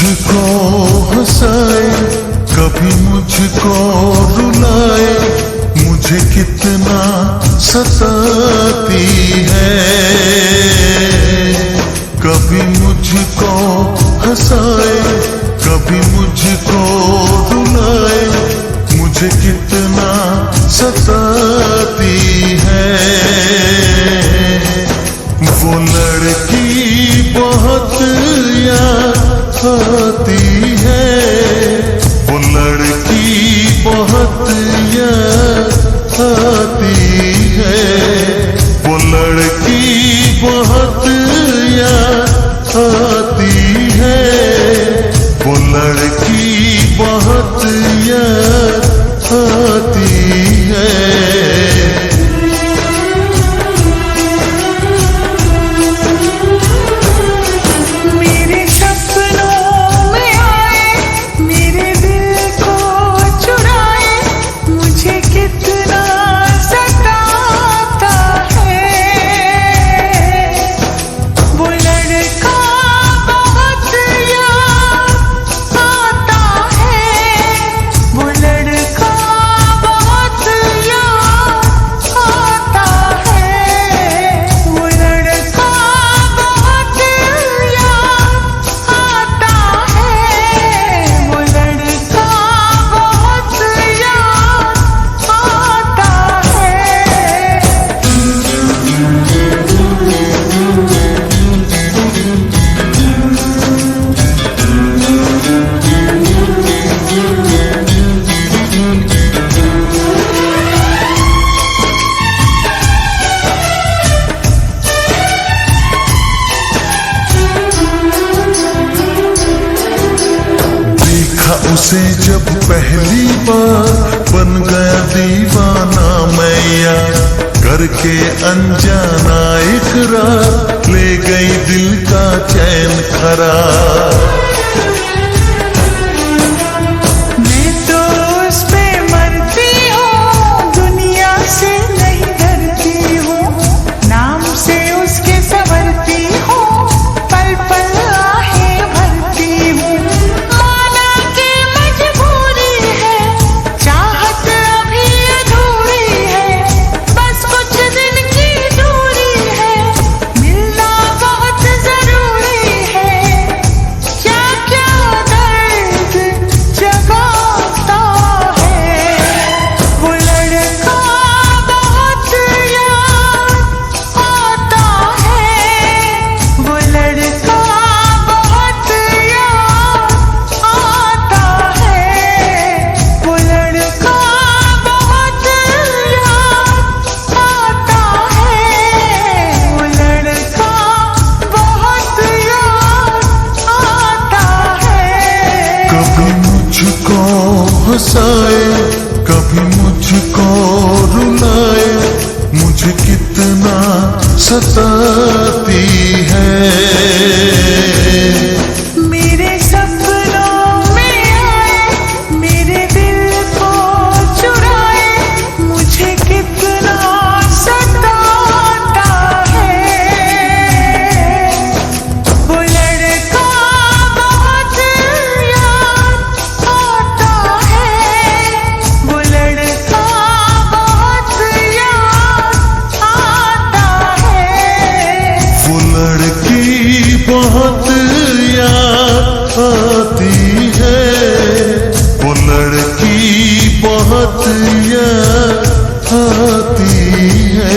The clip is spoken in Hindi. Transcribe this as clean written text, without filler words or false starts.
मुझको हंसाए, कभी मुझको रुलाए, मुझे कितना सताती है। कभी मुझको हंसाए, कभी मुझको रुलाए, मुझे कितना सताती है। वो लड़की बहुत याद आती है, वो लड़की बहुत याद आती है, वो लड़की बहुत याद आती है, वो लड़की बहुत याद आती है। उसे जब पहली बार बन गया दीवाना मैया, करके अनजाना इकरार ले गई दिल का चैन करार। मैं तो उस पे मरती हूँ, दुनिया से नहीं डरती हूँ, नाम से उसके संवरती हूँ, पल पल आहें भरती हूँ। कभी मुझको हंसाए, कभी मुझको रुलाए, मुझे कितना सताती है। मेरे सपनों में आए, मेरे दिल को चुराए, मुझे कितना सताता है। वो लड़का बहुत याद आता है, वो लड़का बहुत याद आता है। वो लड़की बहुत याद आती है, वो लड़की बहुत याद आती है।